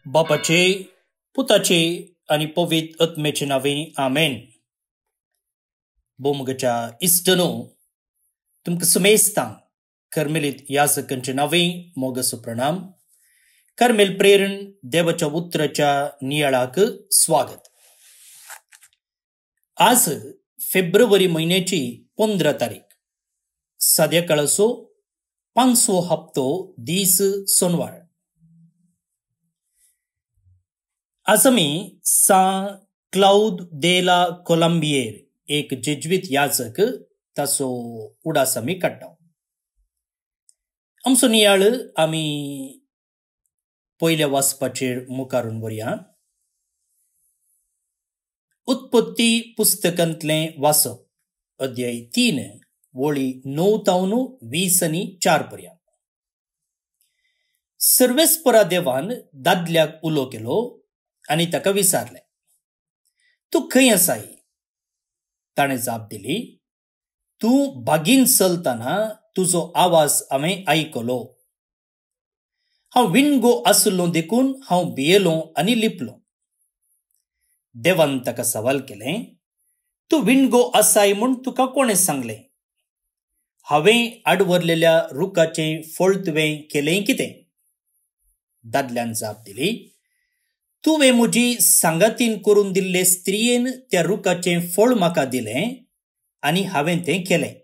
बापाचे, पुताचे आणि पवित्र आत्म्याचे नावे आमेन. बोमगच्या इष्टनो तुमक समेस्तांग कर्मेलित याजकांचे नावे मोगस प्रणाम. कर्मेल प्रेरण देवाच्या उतराच्या नियाळाक स्वागत. आज फेब्रुवारी महिन्याची 15 तारीख, संध्याकाळ 500 हप्तो दीस सोनवार. आज आम्ही सा क्लाउद देला कोलंबियर एक जेजुईत याजक तासो उडास आम्ही काढतो. आमचो नियाळ आम्ही पयल्या वाचपाचेर मुखारून वरया. उत्पत्ती पुस्तकांतले वाचप, अध्याय 3 वळी 9 तावन 20 आणि 4 पर्यंत. सर्वेस्परा देवान दादल्याक उलो केलो आणि ताका विचारले, तू खंय आसाय? ताणे जाप दिली, तू बागीन चलताना तुजो आवाज हांवें आयकलो. हांव विणगो आसलो देखून हांव भियेलो आनी लिपलो. देवान ताका सवाल केले, तू विणगो आसाय म्हूण तुका कोणें सांगलें? हांवें आडवरलेल्या रुखाचें फळ तुवें केलें कितें? दादल्यान जाप दिली, तुवें म्हजी सांगातीन करून दिल्ले स्त्रियेन त्या रुखाचें फळ म्हाका दिलें आनी हांवें तें केलें.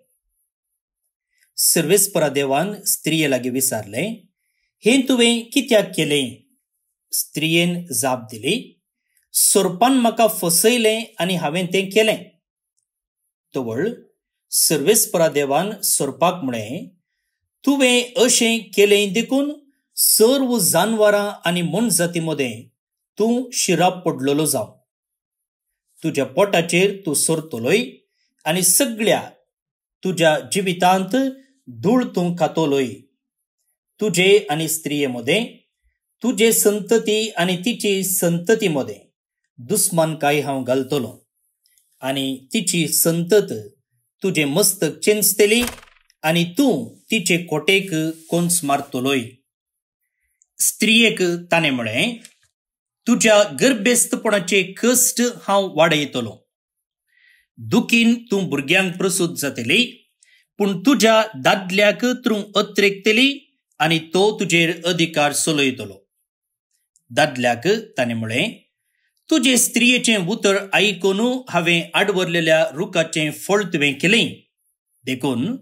सर्वेस्परा देवान स्त्रिये लागीं विचारलें, हें तुवें कित्याक केलें? स्त्रियेन जाप दिली, सोरपान म्हाका फसयलें आनी हांवें तें केलें. तवळ सर्वेस्परा देवान सोरपाक म्हळें, तुवें अशें केलें देखून सर्व जानवरां आनी मनजाती मदें तूं शिराप पडलोलो जावं. तुज्या पोटाचेर तूं सोरतलोय आनी सगळ्या तुज्या जिवितांत धूळ तूं खातलोय. तुजे आनी स्त्रिये मदें, तुजे संतती आनी तिची संतती मदें दुस्मानकाय हांव घालतलो आनी तिची संतत तुजे मस्तक चेंचतली आनी तूं तिचे कोटेक कोंस मारतलोय. स्त्रियेक ताणें म्हळें, तुज्या गर्भेस्तपणाचे कश्ट हांव वाडयतलो. दुखीन तूं भुरग्यांक प्रसूत जातली, पूण तुज्या दादल्याक तूं अत्रेकतली आनी तो तुजेर अधिकार चलयतलो. दादल्याक ताणें म्हळें, तुजे स्त्रियेचें उतर आयकून हांवें आडवरलेल्या रुखाचें फळ तुवें केलें, देखून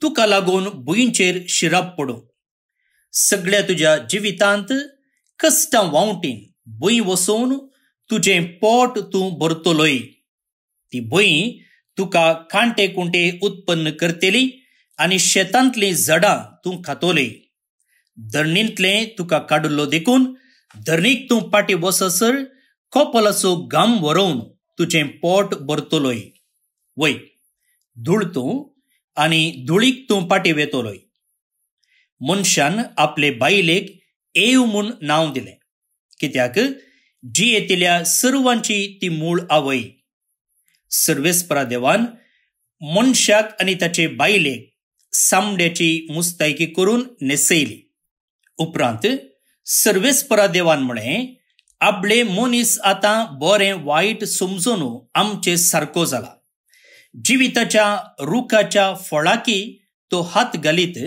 तुका लागून भुंयचेर शिराप पडूं. सगळ्या तुज्या जिवितांत कश्टां वावटीन भुंय वसोवन तुजें पोट तूं भरतलोय. ती भुंय तुका कांटे कुंटे उत्पन्न करतली आनी शेतांतलीं झाडां तूं खातोलय. धरणींतलें तुका काडलो देखून धरणीक तूं पाटी बससर कोपलाचो घाम व्हरोवन तुजें पोट भरतलोय. वय, धूळ तूं आनी धुळीक तूं पाटी वेतलोय. मनशान आपले बायलेक एव म्हूण नांव दिलें, कित्याक जियेंतल्या सर्वांची ती मूळ आवय. सर्वेस्परा देवान मनशाक आनी ताचे बायलेक सामड्याची मुस्तायकी करून नेसयली. उपरांत सर्वेस्परा देवान म्हळें, आपले मनीस आतां बरें वायट समजून आमचे सारको जाला. जिविताच्या रुखाच्या फळाकी तो हात घालीत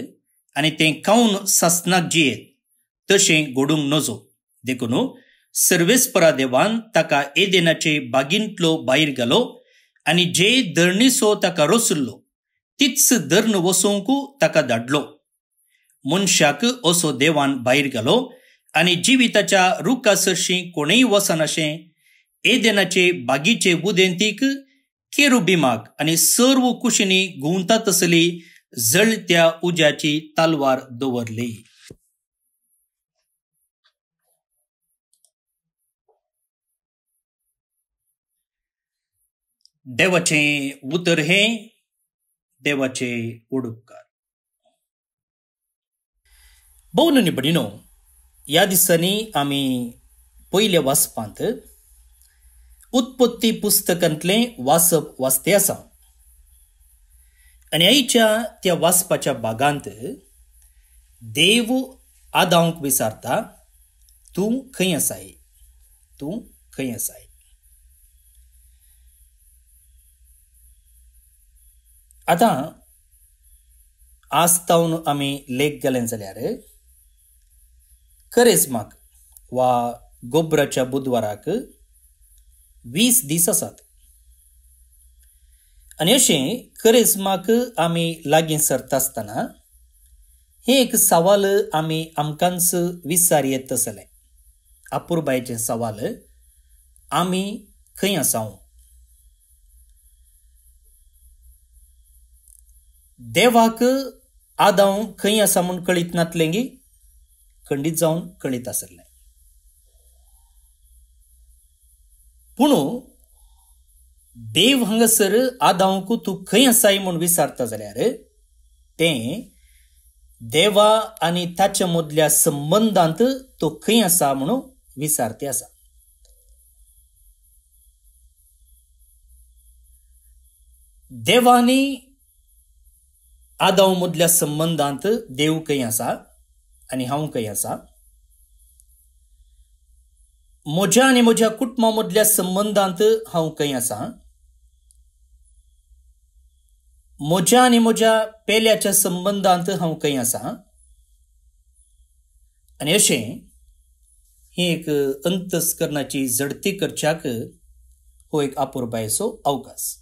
आनी तें खावन सासनाक जियेत, तशें घडूंक नजो. देखून सर्वेस्परा देवान ताका एदेनाचे बागींतलो भायर घालो आनी जे धरणीचो ताका रचल्लो तीच धर्ण वसोवंक ताका धाडलो. मनशाक असो देवान भायर घालो आनी जिविताच्या रुखा सरशीं कोणेय वचनाशें एदेनाचे बागीचे बुदेंतीक केरुबिमाक आनी सर्व कुशींनी घुंवता तसली जळत्या उज्याची तालवार दवरली. देवाचे उतर हे देवाचे उडुपकार. भोवन निबडिनो, ह्या दिसांनी आमी पयल्या वाचपांत उत्पत्ती पुस्तकांतलें वाचप वाचते आसा. आनी आयच्या त्या वाचपाच्या भागांत देव आदांक विचारता, तूं खंय आसाय, तूं खंय आसाय. आतां आज तावन आमी लेख गेले जाल्यार करेजमाक वा गोब्राच्या बुधवाराक 20 दीस आसात. आनी अशें करेजमाक आमी लागीं सरता आसतना हे एक सवाल आमी आमकांच विचार येत आसलें. अपुरबायेचें सवाल, आमी खंय आसाव. देवाक आद हांव खंय आसा म्हूण कळीत नातलें गी, खंडीत जावन कळीत आसलें. पूण देव हांगासर आदांक तूं खंय आसाय म्हूण विचारता जाल्यार तें देवा आनी ताच्या मदल्या संबंधांत तो खंय आसा म्हणून विचारते आसा. देवा आनी आदां मदल्या संबंधांत देव खंय आसा आनी हांव खंय आसा. म्हज्या आनी म्हज्या कुटुंबा मदल्या संबंधांत हांव खंय आसा. म्हज्या आनी म्हज्या पेल्याच्या संबंधांत हांव खंय आसा. आनी अशें ही एक अंतस्करणाची झडती करच्याक हो एक अपुरबायेचो अवकाश.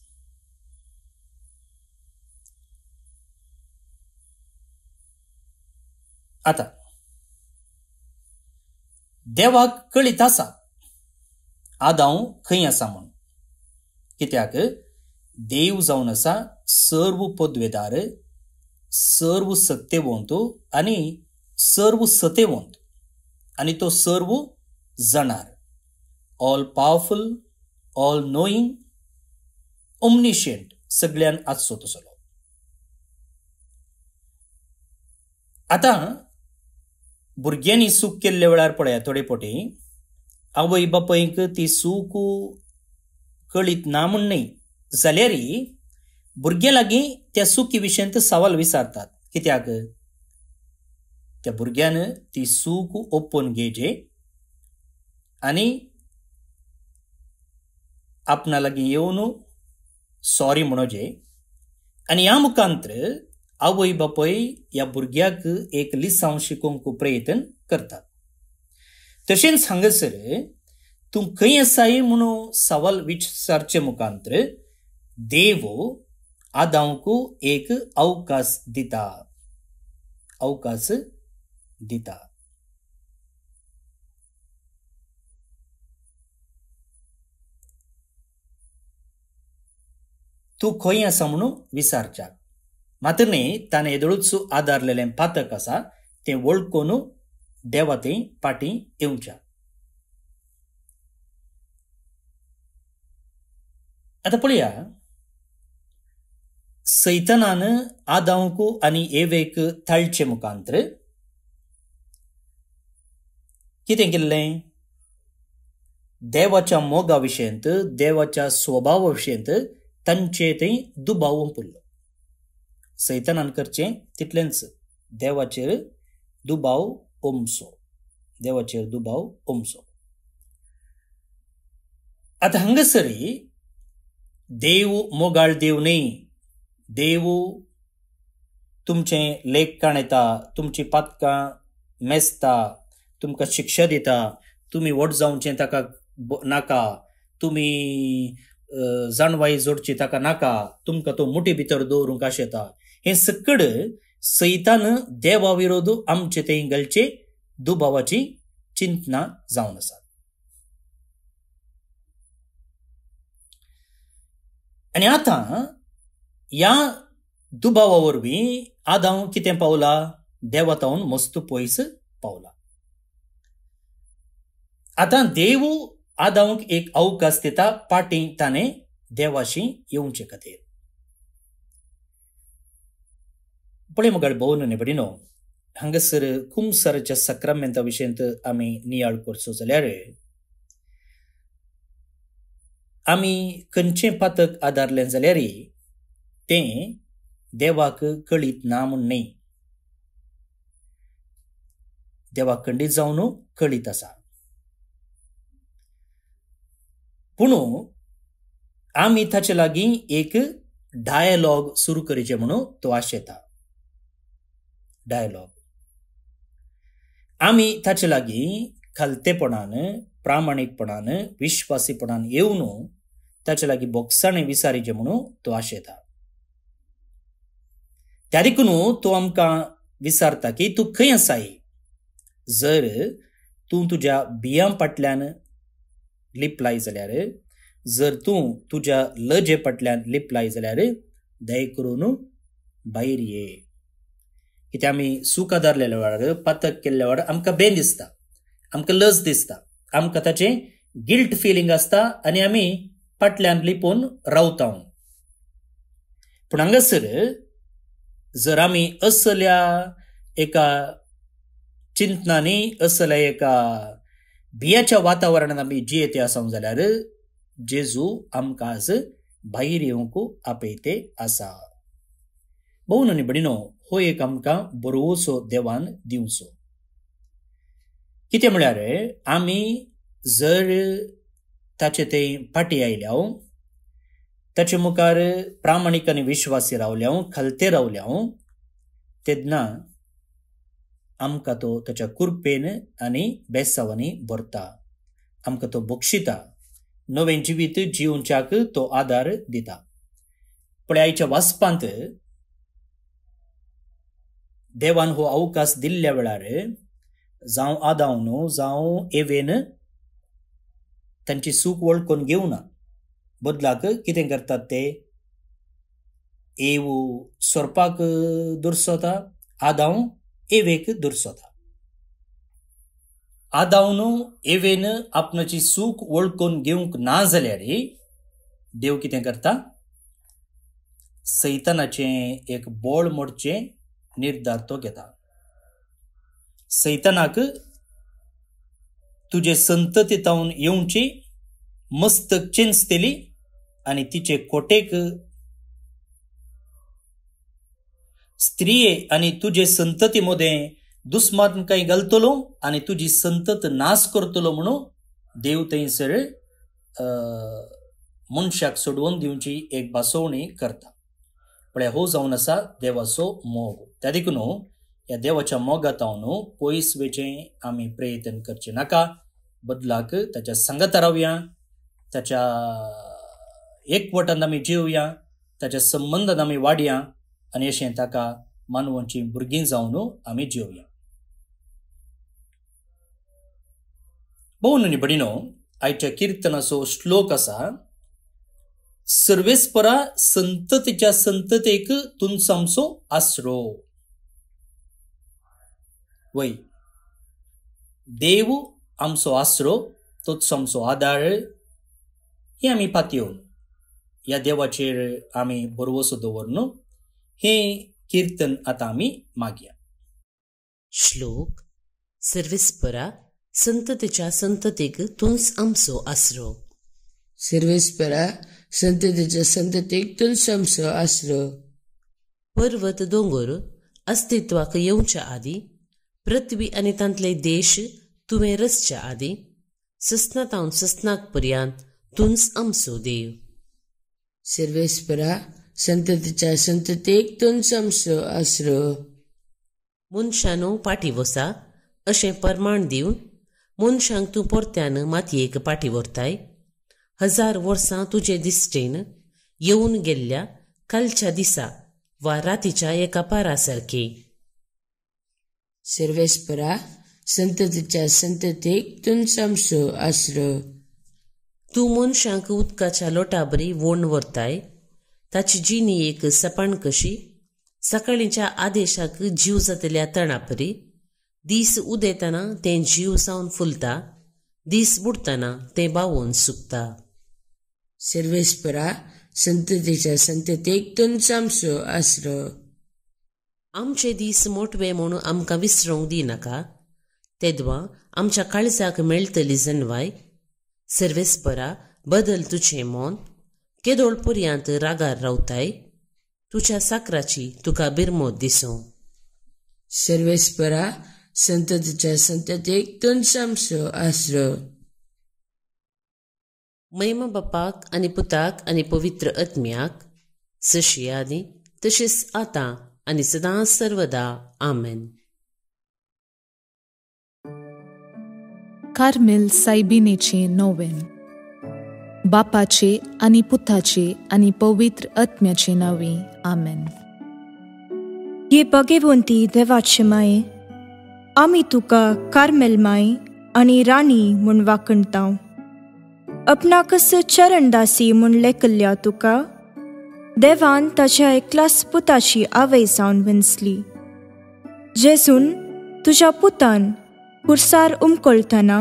आता देवाक कळीत आसा आद हांव खंय आसा म्हूण. कित्याक देव जावन आसा सर्व पदवेदार, सर्व सत्यवंत आनी सर्व सतेवंत, आनी तो सर्व जाणार, all powerful, all knowing, omniscient, सगळ्यान आजचो तसलो. आता भुरग्यांनी सूख केल्ले वेळार पळया थोडे पोटी आवय बापायक ती सूख कळीत ना म्हूण न्ही जाल्यार भुरग्यां लागीं त्या सुखी विशयंत सवाल विचारतात. कित्याक त्या भुरग्यान ती सूख ओपून घेवचे आनी आपणा लागीं येवन सॉरी म्हणोवचे. आनी ह्या मुखांतर आवय बापाय ह्या भुरग्याक एक लिसांव शिकोवंक प्रयत्न करतात. तशेंच हांगासर तूं खंय आसाय म्हणून सवाल विचारचे मुखांतर देव आदांक एक अवकाश दिता, अवकाश दिता. तूं खंय आसा म्हणून विचारच्याक. मात्र न्ही ताणें येदळूच आदारलेलें पातक आसा तें वळखून देवा थंय फाटीं येवच्या. आतां पळया, सैतानान आदांक आनी एवेक ताळचे मुखांतर कितें केल्लें? देवाच्या मोगा विशयंत, देवाच्या स्वभावा विशयंत तांचे थंय दुबाव ओंपुल्लो. सैतानान करचें तितलेंच, देवाचेर दुबाव ओमचो, देवाचेर दुबाव ओमचो. आतां हांगासरी देव मोगाळ देव न्ही. देव तुमचें लेख काणयता, तुमची पातकां मेजता, तुमकां शिक्षा दिता, तुमी व्हड जावचें ताका नाका, तुमी जाणवाई जोडची ताका नाका, तुमकां तो मुठी भितर दवरूंक आशेता. हें सकड सैतान देवा विरोध आमचे थंय घालचे दुबावाची चिंतना जावन आसा. आनी आतां ह्या दुबावा वरवीं आदां कितें पावला? देवा तावन मस्त पयस पावला. आतां देव आदांक एक अवकाश दिता फाटीं ताणें देवाशी येवचे खातीर. पळय मुगाळ भोवन आनी भयणीनो, हांगासर कुंभसाराच्या सक्रामेंता विशयंत आमी नियाळ करचो जाल्यार आमी खंयचें पातक आदारलें जाल्यार तें देवाक कळीत ना म्हूण न्ही. देवाक खंडीत जावन कळीत आसा. पूण आमी ताचे लागीं एक डायलॉग सुरू करचें म्हणून तो आशेता. डायलॉग आमी ताचे लागीं खालतेपणान, प्रामाणीकपणान, विश्वासीपणान येवन ताचे लागीं बोगसाणें विचारचें म्हणून तो आशेता. त्या देखून तो आमकां विचारता की तूं खंय आसाय. जर तूं तुज्या बियां फाटल्यान लिपलाय जाल्यार, जर तूं तुज्या लजे फाटल्यान लिपलाय जाल्यार दय करून भायर ये. कित्याक आमी सूख आदारलेल्या वेळार, पातक केल्ल्या वेळार आमकां बेन दिसता, आमकां लज दिसता, आमकां ताचें गिल्ट फिलींग आसता आनी आमी फाटल्यान लिपोवन रावता. पूण हांगासर जर आमी असल्या एका चिंतनांनी, असल्या एका भियाच्या वातावरणांत आमी जियेते आसा जाल्यार जेजू आमकां आज भायर येवंक आपयते आसा. भोव न्हू भयणीनो, हो एक आमकां बरोसो देवान दिवचो. कितें म्हळ्यार आमी जर ताचे ते फाटी आयल्या, ताचे मुखार प्रामाणीक आनी विश्वासी रावल्या, खालते रावल्या, तेन्ना आमकां तो ताच्या कृपेन आनी बेसावांनी भरता, आमकां तो बक्षिता, नवें जिवीत जिवच्याक तो आदार दिता. पण आयच्या वाचपांत देवान हो अवकाश दिल्ल्या वेळार जावं आदावन जावं एवेन तांची सूख वळखून घेवना. बदलाक कितें करतात ते, एव सोरपाक दुरसोता, आदाव एवेक दुरसोता. आदावन एवेन आपणाची सूख वळखून घेवंक ना जाल्यार देव कितें करता, सैतानाचें एक बोळ मोडचें निर्धार तो घेता. सैतानाक तुजे संततींतावन येवची मस्तक चिंचतेली आनी तिचे कोटेक स्त्रिये आनी तुजे संतती मदें दुस्मानकाय घालतलो आनी तुजी संतत नाश करतलो म्हणून देव थंयसर मनशाक सोडवून दिवची एक बासवणी करता. पण हो जावन आसा देवाचो मोग. त्या देखून ह्या देवाच्या मोगात हांव पयस वेचें आमी प्रयत्न करचे नाका. बदलाक ताच्या सांगात रावया, ताच्या एकवटांत आमी जिवया, ताच्या संबंधांत आमी वाडया आनी अशें ताका मानवांची भुरगीं जावन आमी जिवया. भोव न्हू भयणीनो, आयच्या किर्तनाचो श्लोक आसा, सर्वेस्परा संततीच्या संततेक तुमचो आमचो आसरो. वय देव आमचो आसरो, तोच आमचो आदार, हे आमी पातयेवन ह्या देवाचेर आमी भरवोसो दवरून हें कीर्तन आतां आमी मागया. श्लोक. सर्वेस्परा संततेच्या संततेक तुंच आमचो आसरो. सर्वेस्परा संततेच्या संततेक तुंच आमचो आसरो. पर्वत दोंगर अस्तित्वाक येवच्या आदी, पृथ्वी आनी तांतले देश तुवें रचच्या आदी, सस्नातावन सस्नाक पर्यंत तुंच आमचो देव. सर्वेस्परा संततेच्या संततेक तुंच आमचो आसरो. मनशानो पाठी वसा अशें परमाण दिवन मनशांक तूं परत्यान मातयेक पाठी व्हरताय. 1000 वर्सां तुजे दिश्टेन येवन गेल्ल्या कालच्या दिसा वा रातीच्या एका पारा सारकी. सर्वेस्परा संततेच्या संततेक तुंच आमचो आसरो. तूं मनशांक उदकाच्या लोटाबरी वोण व्हरताय. ताची जिणी एक सपाण कशी, सकाळीच्या आदेशाक जीव जातल्या तणापरी. दीस उदेतना तें जीव जावन फुलता, दीस बुडतना तें बावून सुकता. सर्वेस्परा संततेच्या संततेक तुंच आमचो आसरो. आमचे दीस मोटवे म्हणून आमकां विसरूंक दिनाका, तेदवां आमच्या काळजाक मेळटली जणवाय. सर्वेस्परा बदल तुजें मोन, केदोळ पर्यंत रागार रावताय. तुज्या साकराची तुका बिरमोद दिसो. सर्वेस्परा संततेच्या संततेक तुंच आमचो आसरो. महिमा बापाक आनी पुताक आनी पवित्र आत्म्याक, जशी आदी तशीच आतां आनी सदां सर्वदा आमेन. कार्मेल सायबिनेचे नोवेन. बापाचे आनी पुताचे आनी पवित्र आत्म्याचे नांवे आमेन. ये भगवंती देवाचे माये, आमी तुका कार्मेल माय आनी राणी म्हूण वाखणटाव. आपणाकच चरणदासी म्हूण लेखल्या तुका देवान ताच्या एकल्याच पुताची आवय जावन विंचली. जेजून तुज्या पुतान खुर्सार उमकळतना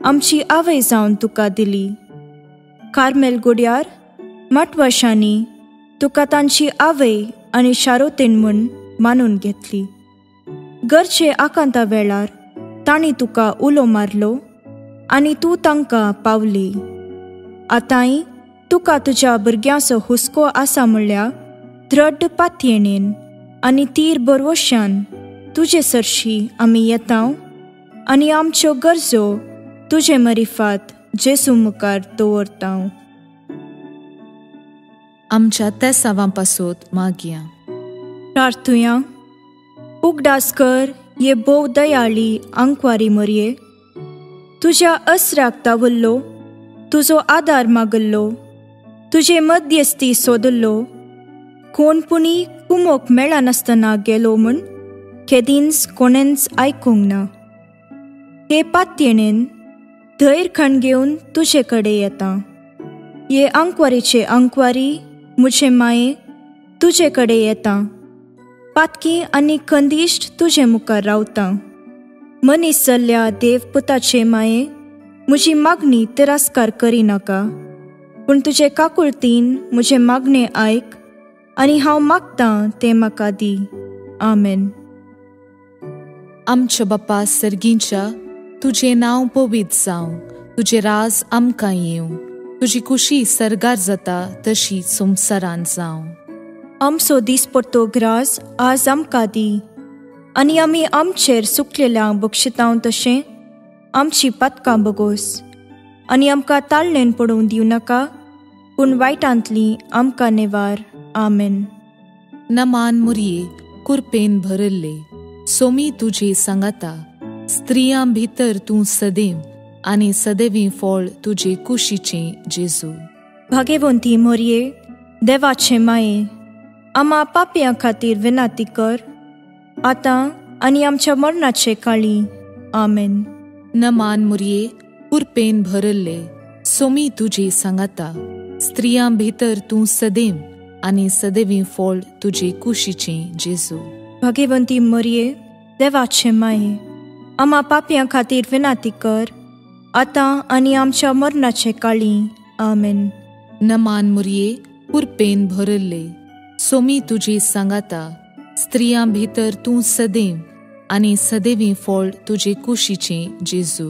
आमची आवय जावन तुका दिली. कार्मेल गुड्यार मठवर्षांनी तुका तांची आवय आनी शारोतेन म्हूण मानून घेतली. गरजे आकांता वेळार तांणी तुका उलो मारलो आनी तूं तांकां पावली. आतांय तुका तुज्या भुरग्यांचो हुस्को आसा म्हणल्यार दृढ पातयेणेन आनी तीर बरवश्यान तुजे सरशी आमी येतांव आनी आमच्यो गरजो तुजे मरिफात जेजू मुखार दवरतांव. आमच्या त्या सावांपासून मागया. प्रार्थुया. उगडास कर ये बोव दयाळी आंकवारी मरये, तुज्या अस्राक तावल्लो, तुजो आदार मागल्लो, तुजे मध्यस्थी सोदल्लो, कोणपुणी कुमोक मेळनासतना गेलो म्हूण केदींच कोणेंच आयकूंक ना. हे पातयेणेन धैर्य खण घेवन तुजे कडे येता. ये आंकवारीचे आंकवारी मुझे माये तुजे कडे येता. पातकी आनी खंदिश्ट तुजे मुखार रावता. मनीस जाल्ल्या देव पुताचे माये, म्हजी मागणी तिरस्कार करिनाका, पूण तुजे काकुळतीन म्हजे मागणे आयक आनी हांव मागतां तें म्हाका दी. आमेन. आमच्या बापा सर्गींच्या, तुझे नांव पवित्र जावं, तुजे राज आमकां येवं, तुजी कुशी सरगार जाता तशी संवसारांत जावं. आमचो दिसपट्टो ग्रास आज आमकां दी, आनी आमी आमचेर सुकलेल्यांक बक्षितांव तशें आमची पातकां बगोस, आनी आमकां ताळणेन पडूंक दिवं नाका, पूण वायटांतली आमकां नेवार. आमेन. नमान मुरये कुरपेन भरल्ले, सोमी तुजे सांगाता, स्त्रियां भितर तूं सदैव आनी सदैवी फळ तुजे कुशीचे जेजू. भाग्यवंती मोरये देवाचे माये, आमा पापयां खातीर विनाती कर, आतां आनी आमच्या मरणाचे काळी. आमेन. नमान मुरये कुरपेन भरल्ले, सोमी तुजे सांगाता, स्त्रियां भितर तूं सदैव आनी सदैवी फळ तुजे कुशीचे जेजू. भाग्यवंती मोरये देवाचे माये, आमा पापयां खातीर विनाती कर, आतां आनी आमच्या मरणाचे काळी. आमेन. नमान मुरये कुरपेन भरल्ले, सोमी तुजे सांगाता, स्त्रियां भितर तूं सदैव आनी सदैवी फळ तुजे कुशीचे जेजू.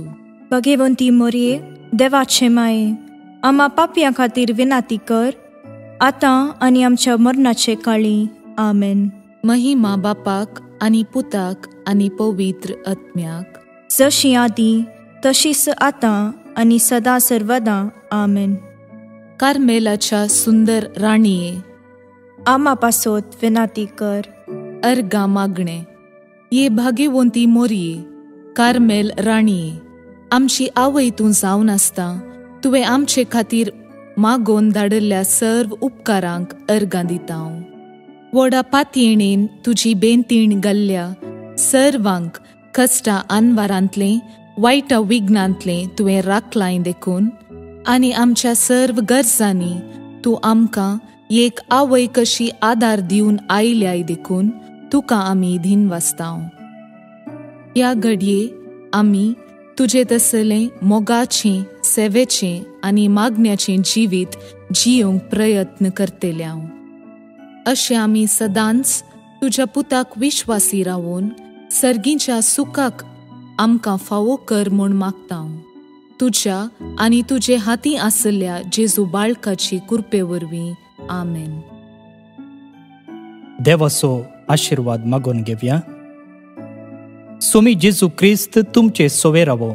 भाग्यवंती मोरये देवाचे माये, आमा पापयां खातीर विनाती कर, आतां आनी आमच्या मरणाचे काळी. आमेन. महिमा बापाक आनी पुताक आनी पवित्र आत्म्याक, जशी आदी तशीच आतां आनी सदां सर्वदा. आमेन. कार्मेलाच्या सुंदर राणीये, आमा पासोत विनाती कर. अर्गा मागणे. ये भाग्यवंती मोरये कार्मेल राणीये, आमची आवय तूं जावन आसता, तुवें आमचे खातीर मागोवन धाडल्ल्या सर्व उपकारांक अर्गां दितां. व्हडा पातयेणेन तुजी बेंतीण घाल्ल्या सर्वांक कश्टां आनवारांतले वायटा विघ्नांतले तुवें राखलां देखून, आनी आमच्या सर्व गरजांनी तूं आमकां एक आवय कशी आदार दिवन आयल्याय देखून तुका आमी दिनवासतांव. ह्या घडये आमी तुजे तसलें मोगाचें, सेवेचें आनी मागण्याचें जिवीत जियोंक प्रयत्न करतल्यांव. अशें आमी सदांच तुज्या पुताक विश्वासी रावून सर्गीच्या सुखाक आमकां फावो कर म्हूण मागतांव. तुज्या आनी तुजे हाती आसल्या जेजू बाळकाची कृपे वरवीं. आमेन. देवाचो आशिर्वाद मागून घेवया. सोमी जेजू क्रिस्त तुमचे सोवे रावो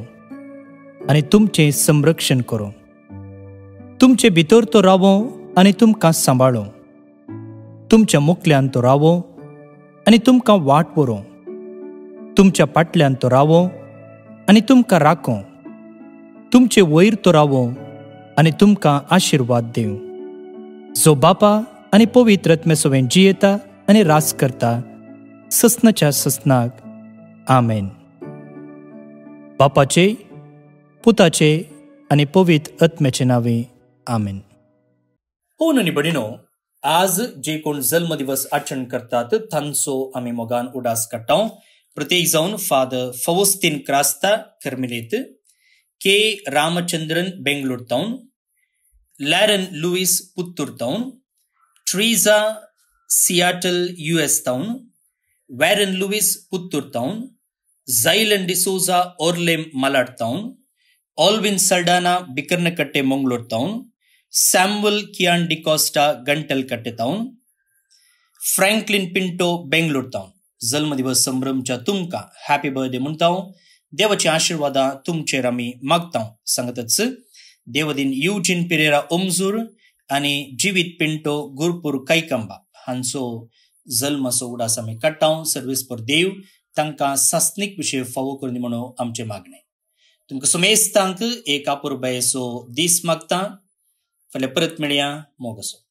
आनी तुमचे संरक्षण करो. तुमचे भितर तो रावो आनी तुमकां सांबाळो, तुमच्या मुखल्यान तो रावो आनी तुमकां वाट व्हरो, तुमच्या फाटल्यान तो रावो आनी तुमकां राखो, तुमचे वयर तो रावो आनी तुमकां आशिर्वाद दिवं, जो बापा आनी पवित्र आत्मे सोबेन जियेता आनी रास करता ससनाच्या ससनाक. आमेन. बापाचे, पुताचे आनी पवित्र आत्म्याचे नावे. आमेन. हो न्ही बडिनो, आज जे कोण जल्म दिवस आचरण करतात तांचो आमी मोगान उडास काडटा. प्रत्येक जावन फादर फवोस्तीन क्रास्ता कर्मिलेत, K Ramachandran Bangalore town, Lauren Lewis Puttur town, Treeza Seattle US town, Warren Lewis Puttur town, Zylan D'Souza Orlem Malad town, Alvin Saldanha Bikarnakatte Mangalore town, Samuel Kian D'Costa Gantalkatte town, Franklin Pinto Bangalore town. जल्म दिवस संभ्रमच्या तुमकां हॅपी बर्थडे म्हणटा. देवाची आशिर्वादा तुमचेर आमी मागता. सांगतच देवदीन युजीन पेरेरा ओमजूर आनी जिवीत पिंटो गुरपूर कैकंबा हांचो जल्माचो उडास आमी काडटा. सर्वीस पर देव तांकां सासणीक विशय फावो करनी म्हणून आमचे मागणे. तुमकां सुमेस्तांक एक आपुरबायेचो दीस मागता. फाल्यां परत मेळया. मोग असो.